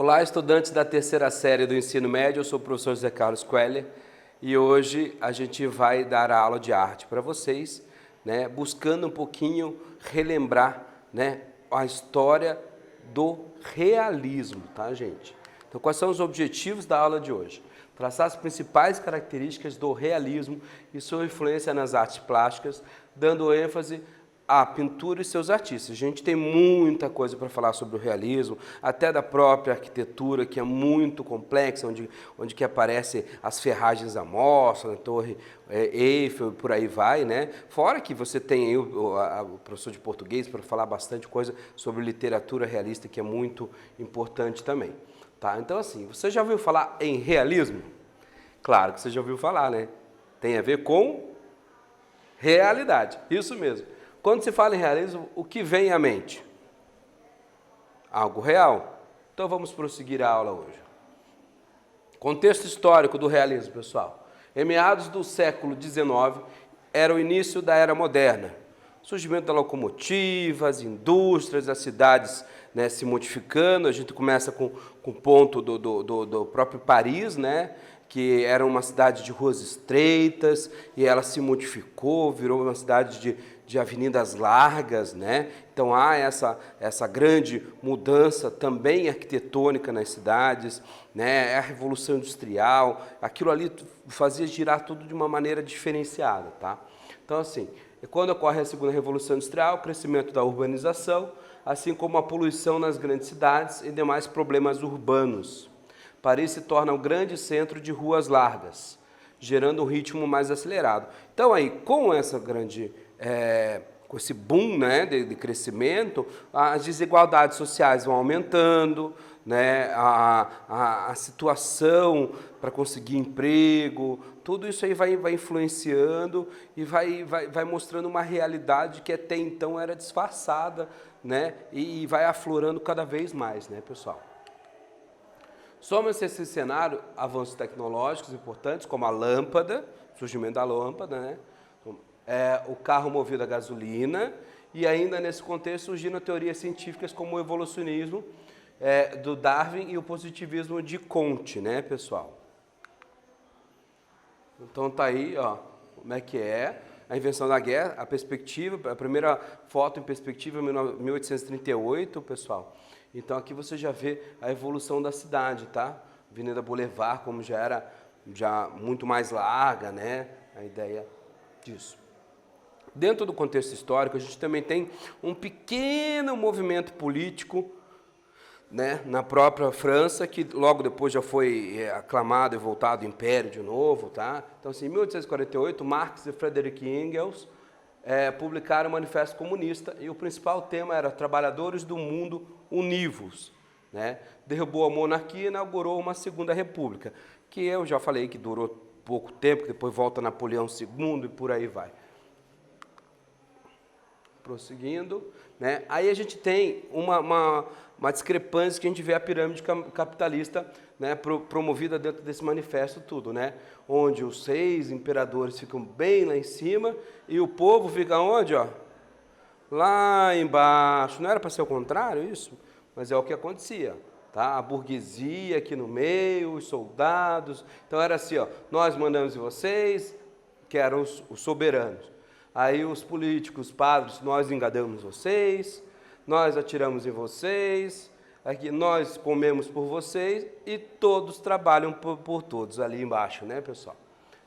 Olá, estudantes da terceira série do ensino médio, eu sou o professor José Carlos Queller e hoje a gente vai dar a aula de arte para vocês, né, buscando um pouquinho relembrar, né, a história do realismo, tá, gente? Então, quais são os objetivos da aula de hoje? Traçar as principais características do realismo e sua influência nas artes plásticas, dando ênfase à pintura e seus artistas. A gente tem muita coisa para falar sobre o realismo, até da própria arquitetura, que é muito complexa, onde que aparecem as ferragens à mostra, a Torre Eiffel, por aí vai, né? Fora que você tem aí o professor de português para falar bastante coisa sobre literatura realista, que é muito importante também. Tá? Então, assim, você já ouviu falar em realismo? Claro que você já ouviu falar, né? Tem a ver com realidade, isso mesmo. Quando se fala em realismo, o que vem à mente? Algo real. Então vamos prosseguir a aula hoje. Contexto histórico do realismo, pessoal. Em meados do século XIX, era o início da Era Moderna. Surgimento da locomotiva, as indústrias, as cidades, né, se modificando. A gente começa com o ponto do próprio Paris, né, que era uma cidade de ruas estreitas, e ela se modificou, virou uma cidade de avenidas largas, né? Então há essa grande mudança também arquitetônica nas cidades, né? A Revolução Industrial, aquilo ali fazia girar tudo de uma maneira diferenciada, tá? Então, assim, quando ocorre a segunda Revolução Industrial, o crescimento da urbanização, assim como a poluição nas grandes cidades e demais problemas urbanos. Paris se torna um grande centro de ruas largas, gerando um ritmo mais acelerado. Então, aí, com essa grande com esse boom, né, de crescimento, as desigualdades sociais vão aumentando, né, a situação para conseguir emprego, tudo isso aí vai influenciando e vai mostrando uma realidade que até então era disfarçada, né, e vai aflorando cada vez mais, né, pessoal? Soma-se esse cenário avanços tecnológicos importantes, como a lâmpada, surgimento da lâmpada, né? O carro movido a gasolina, e ainda nesse contexto surgiram teorias científicas como o evolucionismo do Darwin e o positivismo de Comte, né, pessoal? Então tá aí, ó, como é que é a invenção da guerra, a perspectiva, a primeira foto em perspectiva, 1838, pessoal. Então aqui você já vê a evolução da cidade, tá? Avenida Boulevard, como já era muito mais larga, né? A ideia disso. Dentro do contexto histórico, a gente também tem um pequeno movimento político, né, na própria França, que logo depois já foi aclamado e voltado ao Império de novo, tá? Então, assim, em 1848, Marx e Friedrich Engels publicaram o Manifesto Comunista e o principal tema era Trabalhadores do Mundo Univos, né? Derrubou a monarquia e inaugurou uma segunda república, que eu já falei que durou pouco tempo, que depois volta Napoleão II e por aí vai. Prosseguindo, né? Aí a gente tem uma discrepância que a gente vê a pirâmide capitalista, né, promovida dentro desse manifesto tudo, né? Onde os 6 imperadores ficam bem lá em cima e o povo fica onde, ó? Lá embaixo. Não era para ser o contrário isso? Mas é o que acontecia, tá? A burguesia aqui no meio, os soldados. Então era assim, ó, nós mandamos em vocês, que eram os soberanos. Aí os políticos, padres, nós engadamos vocês, nós atiramos em vocês, aqui nós comemos por vocês e todos trabalham por todos ali embaixo, né, pessoal?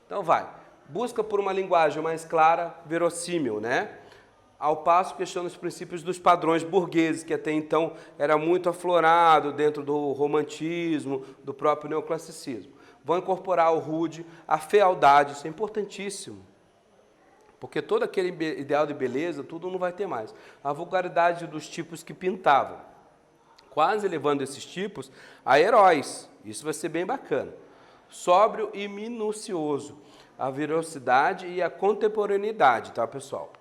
Então vai, busca por uma linguagem mais clara, verossímil, né? Ao passo questiona os princípios dos padrões burgueses, que até então era muito aflorado dentro do romantismo, do próprio neoclassicismo. Vão incorporar o rude, a fealdade, isso é importantíssimo. Porque todo aquele ideal de beleza, tudo não vai ter mais. A vulgaridade dos tipos que pintavam. Quase levando esses tipos a heróis. Isso vai ser bem bacana. Sóbrio e minucioso. A velocidade e a contemporaneidade, tá, pessoal?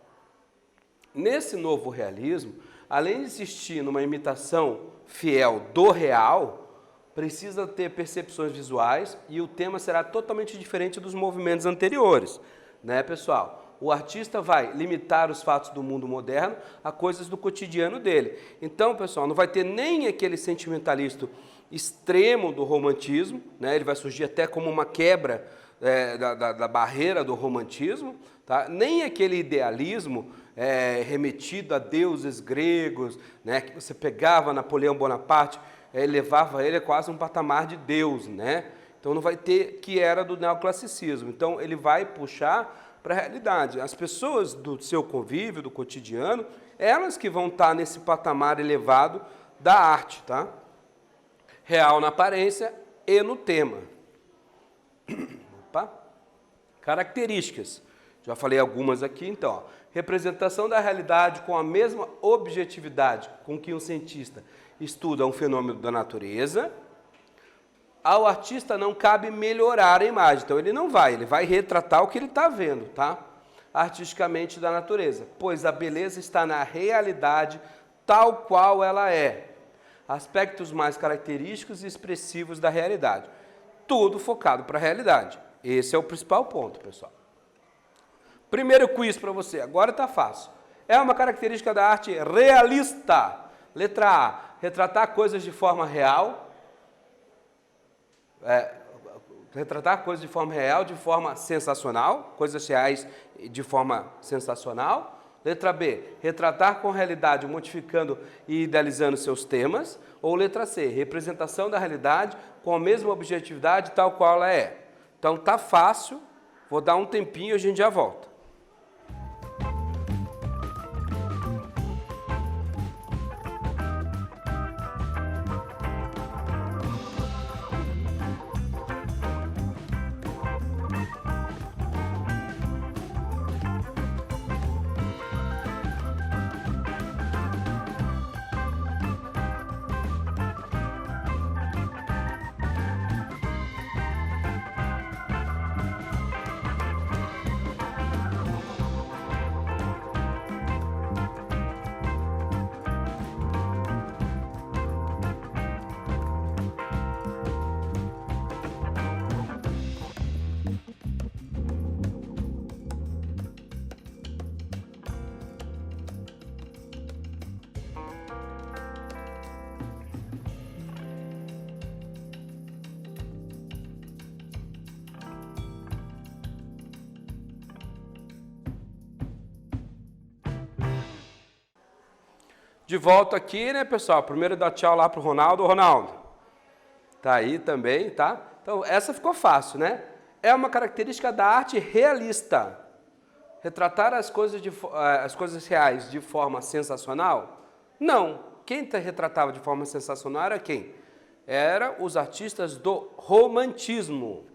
Nesse novo realismo, além de insistir numa imitação fiel do real, precisa ter percepções visuais e o tema será totalmente diferente dos movimentos anteriores, né, pessoal? O artista vai limitar os fatos do mundo moderno a coisas do cotidiano dele. Então, pessoal, não vai ter nem aquele sentimentalista extremo do romantismo, né? Ele vai surgir até como uma quebra da barreira do romantismo, tá? Nem aquele idealismo remetido a deuses gregos, né? Que você pegava Napoleão Bonaparte, levava ele a quase um patamar de Deus, né? Então não vai ter, que era do neoclassicismo. Então ele vai puxar para a realidade. As pessoas do seu convívio, do cotidiano, elas que vão estar nesse patamar elevado da arte, tá? Real na aparência e no tema. Opa. Características. Já falei algumas aqui, então. Ó. Representação da realidade com a mesma objetividade com que um cientista estuda um fenômeno da natureza. Ao artista não cabe melhorar a imagem, então ele vai retratar o que ele está vendo, tá? Artisticamente da natureza, pois a beleza está na realidade tal qual ela é. Aspectos mais característicos e expressivos da realidade. Tudo focado para a realidade. Esse é o principal ponto, pessoal. Primeiro quiz para você, agora está fácil. É uma característica da arte realista. Letra A, retratar coisas de forma real. Retratar coisas de forma real, de forma sensacional, coisas reais de forma sensacional. Letra B, retratar com realidade, modificando e idealizando seus temas. Ou letra C, representação da realidade com a mesma objetividade tal qual ela é. Então tá fácil, vou dar um tempinho e a gente já volta. De volta aqui, né, pessoal? Primeiro dá tchau lá pro Ronaldo. Ronaldo, tá aí também, tá? Então, essa ficou fácil, né? É uma característica da arte realista. Retratar as coisas reais de forma sensacional? Não. Quem retratava de forma sensacional era quem? Eram os artistas do romantismo.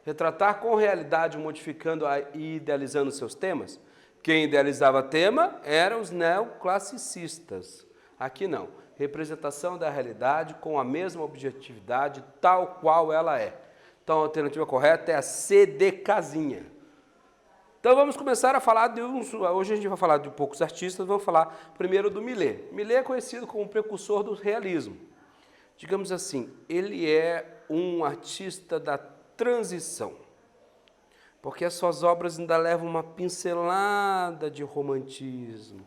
Retratar com realidade, modificando e idealizando seus temas? Quem idealizava tema eram os neoclassicistas. Aqui não. Representação da realidade com a mesma objetividade tal qual ela é. Então a alternativa correta é a C de casinha. Então vamos começar a falar de uns... Hoje a gente vai falar de poucos artistas, vamos falar primeiro do Millet. Millet é conhecido como o precursor do realismo. Digamos assim, ele é um artista da transição. Porque as suas obras ainda levam uma pincelada de romantismo,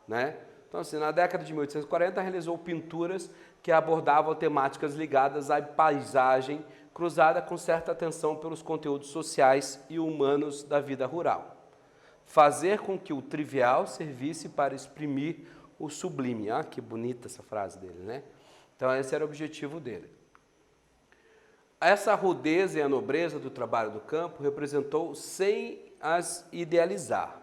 né? Então, assim, na década de 1840, realizou pinturas que abordavam temáticas ligadas à paisagem, cruzada com certa atenção pelos conteúdos sociais e humanos da vida rural. Fazer com que o trivial servisse para exprimir o sublime. Ah, que bonita essa frase dele, né? Então, esse era o objetivo dele. Essa rudeza e a nobreza do trabalho do campo representou sem as idealizar.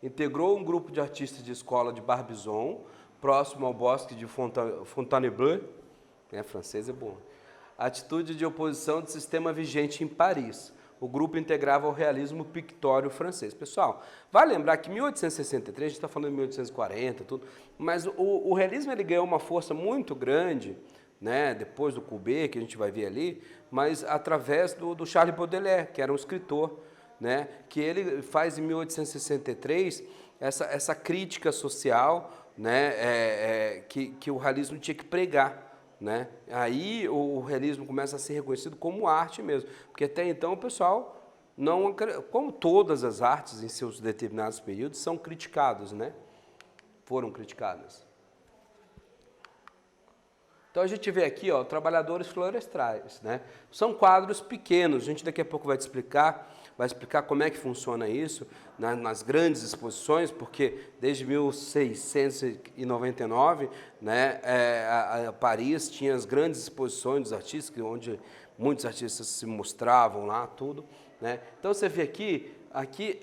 Integrou um grupo de artistas de escola de Barbizon, próximo ao bosque de Fontainebleau, francês é bom, atitude de oposição do sistema vigente em Paris. O grupo integrava o realismo pictório francês. Pessoal, vale lembrar que em 1863, a gente está falando de 1840, tudo, mas o realismo ele ganhou uma força muito grande, né, depois do Courbet, que a gente vai ver ali, mas através do Charles Baudelaire, que era um escritor, né, que ele faz em 1863 essa crítica social, né, que o realismo tinha que pregar. Né? Aí o realismo começa a ser reconhecido como arte mesmo, porque até então o pessoal, não, como todas as artes em seus determinados períodos, são criticados, né? Foram criticadas. Então a gente vê aqui, ó, trabalhadores florestais, né? São quadros pequenos, a gente daqui a pouco vai explicar como é que funciona isso nas grandes exposições, porque desde 1699, né, Paris tinha as grandes exposições dos artistas, onde muitos artistas se mostravam lá, tudo, né? Então você vê aqui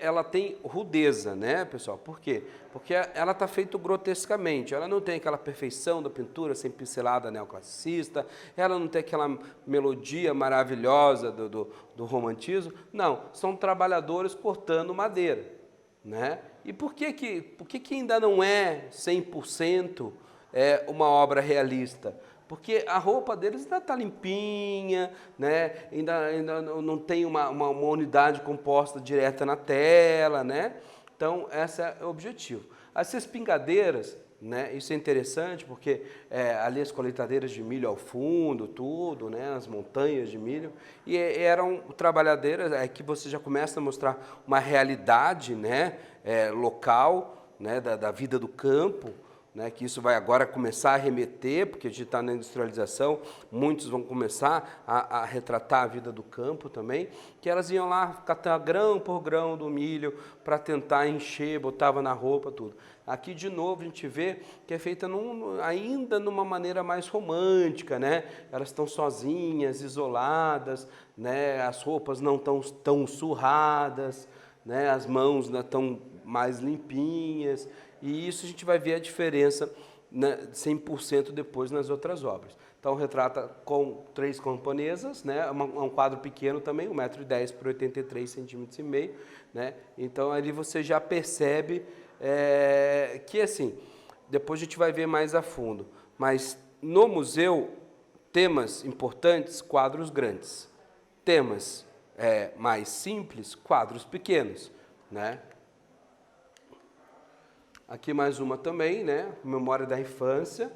ela tem rudeza, né, pessoal? Por quê? Porque ela está feita grotescamente, ela não tem aquela perfeição da pintura sem pincelada neoclassicista, ela não tem aquela melodia maravilhosa do romantismo, não, são trabalhadores cortando madeira, né? E por que ainda não é 100% uma obra realista? Porque a roupa deles ainda está limpinha, né? ainda não tem uma unidade composta direta na tela, né? Então, esse é o objetivo. As espingadeiras, né? Isso é interessante porque ali as colheitadeiras de milho ao fundo, tudo, né? As montanhas de milho, e eram trabalhadeiras que você já começa a mostrar uma realidade, né? Local, né? Da vida do campo, né, que isso vai agora começar a remeter, porque a gente está na industrialização, muitos vão começar a retratar a vida do campo também, que elas iam lá catar grão por grão do milho para tentar encher, botava na roupa, tudo. Aqui, de novo, a gente vê que é feita ainda numa maneira mais romântica, né? Elas estão sozinhas, isoladas, né? As roupas não estão tão surradas, né? As mãos estão mais limpinhas. E isso a gente vai ver a diferença, né, 100% depois nas outras obras. Então, retrata com 3 camponesas, né, um quadro pequeno também, 1,10 m por 83,5 cm. Né? Então, ali você já percebe que, assim, depois a gente vai ver mais a fundo. Mas, no museu, temas importantes, quadros grandes. Temas mais simples, quadros pequenos, né? Aqui mais uma também, né? Memória da infância,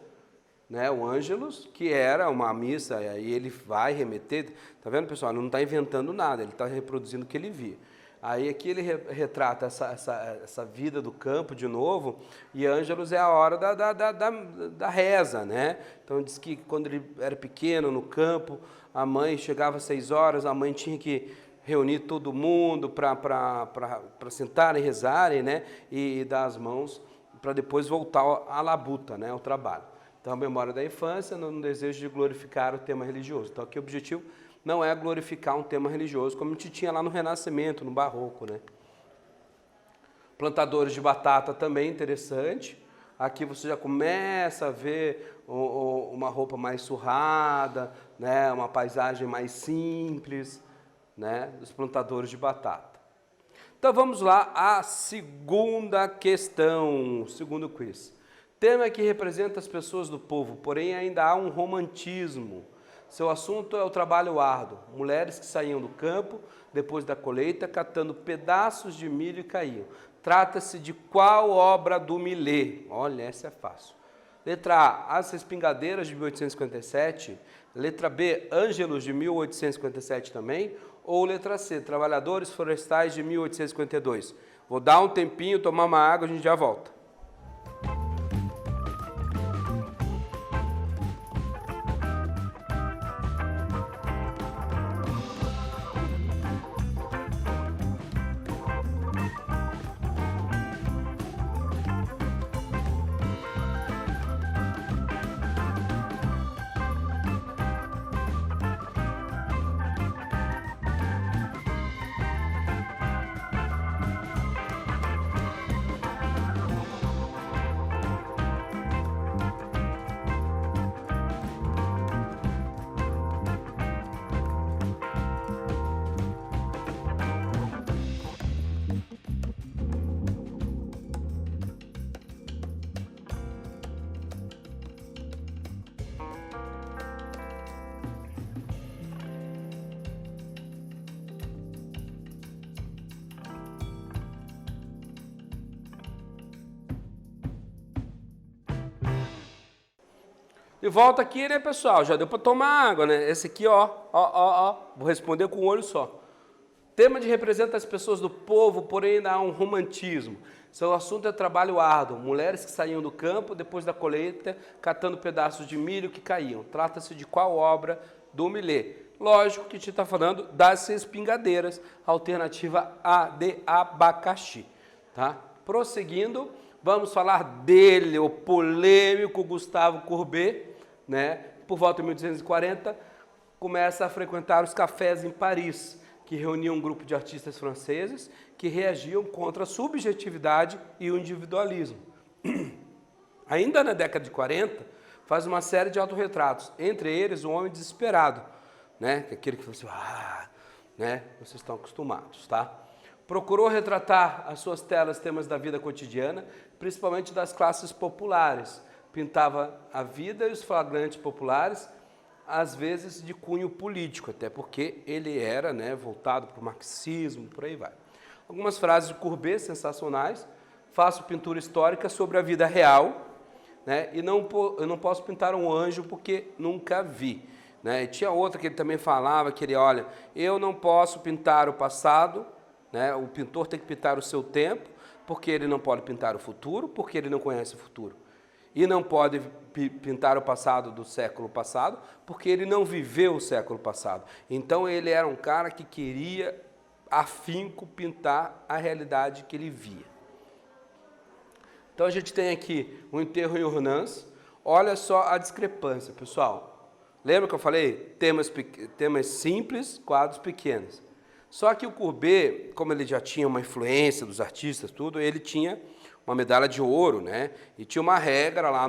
né? O Ângelus, que era uma missa, e ele vai remeter, tá vendo, pessoal? Ele não está inventando nada, ele está reproduzindo o que ele via. Aí aqui ele retrata essa vida do campo de novo, e Ângelus é a hora da reza, né? Então diz que quando ele era pequeno no campo, a mãe chegava às 6 horas, a mãe tinha que reunir todo mundo para sentarem e rezarem, né? E dar as mãos para depois voltar à labuta, né? Ao trabalho. Então, a memória da infância no desejo de glorificar o tema religioso. Então, aqui o objetivo não é glorificar um tema religioso, como a gente tinha lá no Renascimento, no Barroco, né? Plantadores de batata também interessante. Aqui você já começa a ver uma roupa mais surrada, né? Uma paisagem mais simples, né, dos plantadores de batata. Então vamos lá à segunda questão, segundo quiz. Tema que representa as pessoas do povo, porém ainda há um romantismo. Seu assunto é o trabalho árduo. Mulheres que saíam do campo depois da colheita, catando pedaços de milho e caíam. Trata-se de qual obra do Millet? Olha, essa é fácil. Letra A, As Respingadeiras, de 1857. Letra B, Ângelus, de 1857 também. Ou letra C, Trabalhadores Florestais, de 1852. Vou dar um tempinho, tomar uma água, a gente já volta. E volta aqui, né, pessoal? Já deu para tomar água, né? Esse aqui, ó. Vou responder com um olho só. Tema de representa as pessoas do povo, porém ainda há um romantismo. Seu assunto é trabalho árduo, mulheres que saíam do campo depois da colheita, catando pedaços de milho que caíam. Trata-se de qual obra do Millet? Lógico que a gente está falando das espingadeiras, alternativa A de abacaxi. Tá? Prosseguindo, vamos falar dele, o polêmico Gustave Courbet, né? Por volta de 1840, começa a frequentar os cafés em Paris, que reuniam um grupo de artistas franceses que reagiam contra a subjetividade e o individualismo. Ainda na década de 40, faz uma série de autorretratos, entre eles O Homem Desesperado, né? Aquele que você, né? Vocês estão acostumados, tá? Procurou retratar as suas telas temas da vida cotidiana, principalmente das classes populares. Pintava a vida e os flagrantes populares, às vezes de cunho político, até porque ele era, né, voltado para o marxismo, por aí vai. Algumas frases de Courbet sensacionais: faço pintura histórica sobre a vida real, né, e eu não posso pintar um anjo porque nunca vi. Né? E tinha outra que ele também falava, que ele, olha, eu não posso pintar o passado, né, o pintor tem que pintar o seu tempo, porque ele não pode pintar o futuro, porque ele não conhece o futuro. E não pode pintar o passado do século passado, porque ele não viveu o século passado. Então ele era um cara que queria afinco pintar a realidade que ele via. Então a gente tem aqui o enterro em Ornans. Olha só a discrepância, pessoal. Lembra que eu falei? Temas simples, quadros pequenos. Só que o Courbet, como ele já tinha uma influência dos artistas, tudo, ele tinha uma medalha de ouro, né? E tinha uma regra lá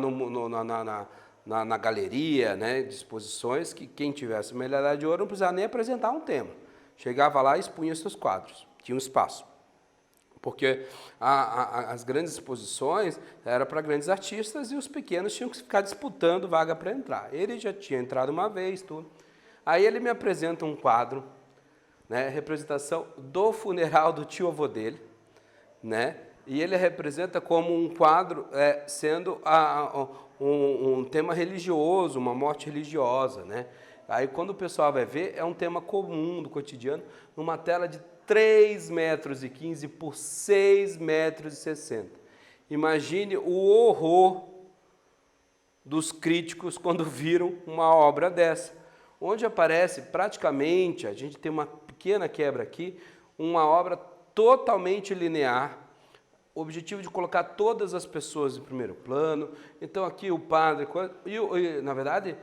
na galeria, né, de exposições, que quem tivesse medalha de ouro não precisava nem apresentar um tema. Chegava lá e expunha seus quadros, tinha um espaço. Porque as grandes exposições eram para grandes artistas e os pequenos tinham que ficar disputando vaga para entrar. Ele já tinha entrado uma vez, tudo. Aí ele me apresenta um quadro, né, representação do funeral do tio-avô dele, né? E ele representa como um quadro sendo um tema religioso, uma morte religiosa, né? Aí quando o pessoal vai ver, é um tema comum do cotidiano, numa tela de 3,15 metros por 6,60 metros. Imagine o horror dos críticos quando viram uma obra dessa, onde aparece praticamente, a gente tem uma pequena quebra aqui, uma obra totalmente linear, o objetivo de colocar todas as pessoas em primeiro plano. Então aqui o padre, na verdade,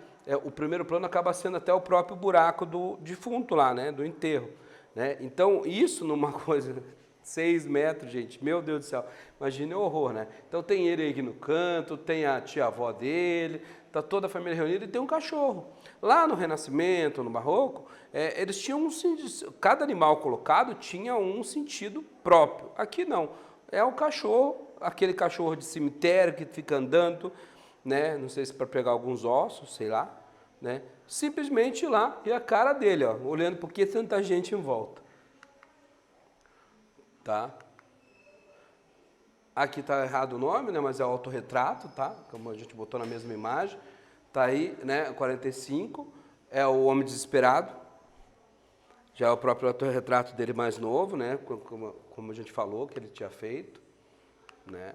o primeiro plano acaba sendo até o próprio buraco do defunto lá, né, do enterro. Né? Então isso numa coisa, 6 metros, gente, meu Deus do céu, imagine o horror, né? Então tem ele aqui no canto, tem a tia-avó dele, está toda a família reunida e tem um cachorro. Lá no Renascimento, no Barroco, eles tinham cada animal colocado tinha um sentido próprio. Aqui não. É o cachorro, aquele cachorro de cemitério que fica andando, né? Não sei se para pegar alguns ossos, sei lá, né? Simplesmente lá e a cara dele, ó, olhando por que tanta gente em volta. Tá? Aqui está errado o nome, né? Mas é o autorretrato, tá? Como a gente botou na mesma imagem. Tá aí, né? 45, é o Homem Desesperado. Já é o próprio autorretrato dele mais novo, né? Como a gente falou, que ele tinha feito, né?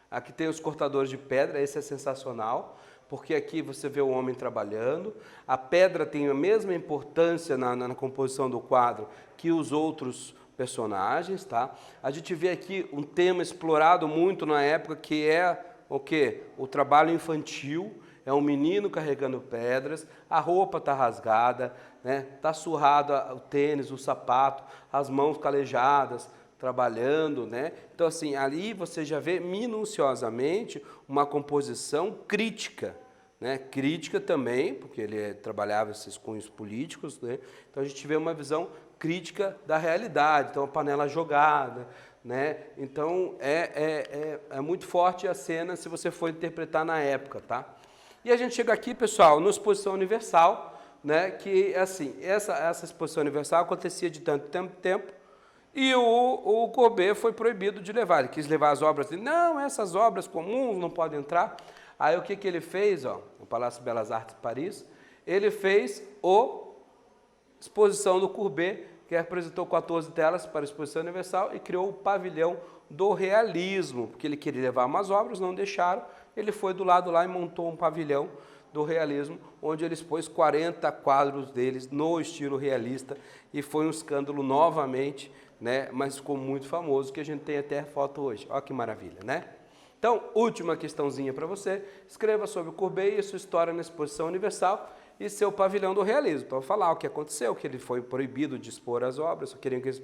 Aqui tem os cortadores de pedra, esse é sensacional, porque aqui você vê o homem trabalhando, a pedra tem a mesma importância na composição do quadro que os outros personagens, tá? A gente vê aqui um tema explorado muito na época, que é o quê? O trabalho infantil. É um menino carregando pedras, a roupa está rasgada, né? Está surrado o tênis, o sapato, as mãos calejadas, trabalhando, né? Então, assim, ali você já vê minuciosamente uma composição crítica, né? Crítica também, porque ele trabalhava esses cunhos políticos, né? Então a gente vê uma visão crítica da realidade, então a panela jogada, né? Então é muito forte a cena se você for interpretar na época, tá? E a gente chega aqui, pessoal, na Exposição Universal, né, que, assim, essa Exposição Universal acontecia de tanto tempo, e o Courbet foi proibido de levar. Ele quis levar as obras dele. Não, essas obras comuns não podem entrar. Aí o que ele fez, ó, no Palácio Belas Artes de Paris? Ele fez a exposição do Courbet, que apresentou 14 telas para a Exposição Universal e criou o pavilhão do realismo, porque ele queria levar umas obras, não deixaram, ele foi do lado lá e montou um pavilhão do realismo, onde ele expôs 40 quadros deles no estilo realista, e foi um escândalo novamente, né? Mas ficou muito famoso, que a gente tem até foto hoje. Olha que maravilha, né? Então, última questãozinha para você, escreva sobre o Courbet e sua história na Exposição Universal e seu pavilhão do realismo. Então, falar o que aconteceu, que ele foi proibido de expor as obras, só queriam que ele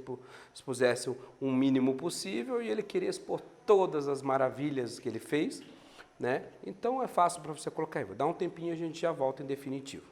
expusesse o mínimo possível, e ele queria expor todas as maravilhas que ele fez, né? Então é fácil para você colocar aí. Vou dar um tempinho e a gente já volta em definitivo.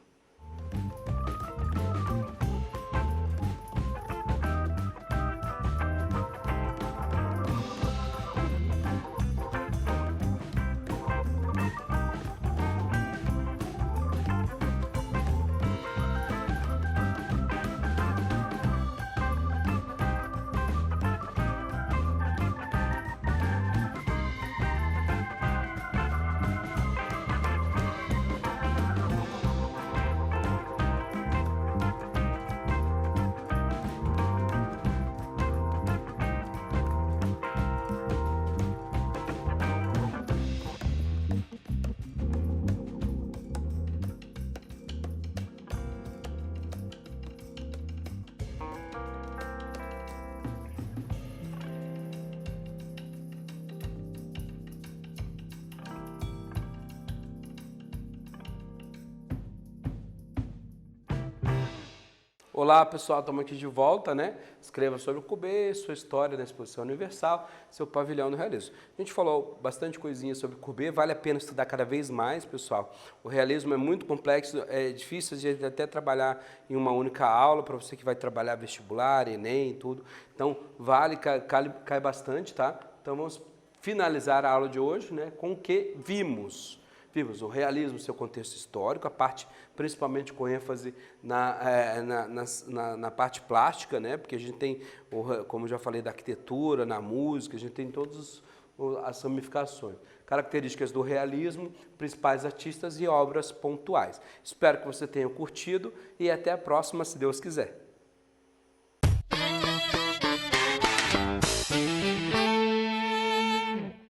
Olá pessoal, estamos aqui de volta, né? Escreva sobre o Courbet, sua história na Exposição Universal, seu pavilhão no realismo. A gente falou bastante coisinha sobre o Courbet, vale a pena estudar cada vez mais, pessoal. O realismo é muito complexo, é difícil de até trabalhar em uma única aula, para você que vai trabalhar vestibular, Enem, tudo. Então, cai bastante, tá? Então, vamos finalizar a aula de hoje, né, com o que vimos. Vimos o realismo, seu contexto histórico, a parte principalmente com ênfase na parte plástica, né? Porque a gente tem, como já falei, da arquitetura, na música, a gente tem todas as ramificações. Características do realismo, principais artistas e obras pontuais. Espero que você tenha curtido e até a próxima, se Deus quiser.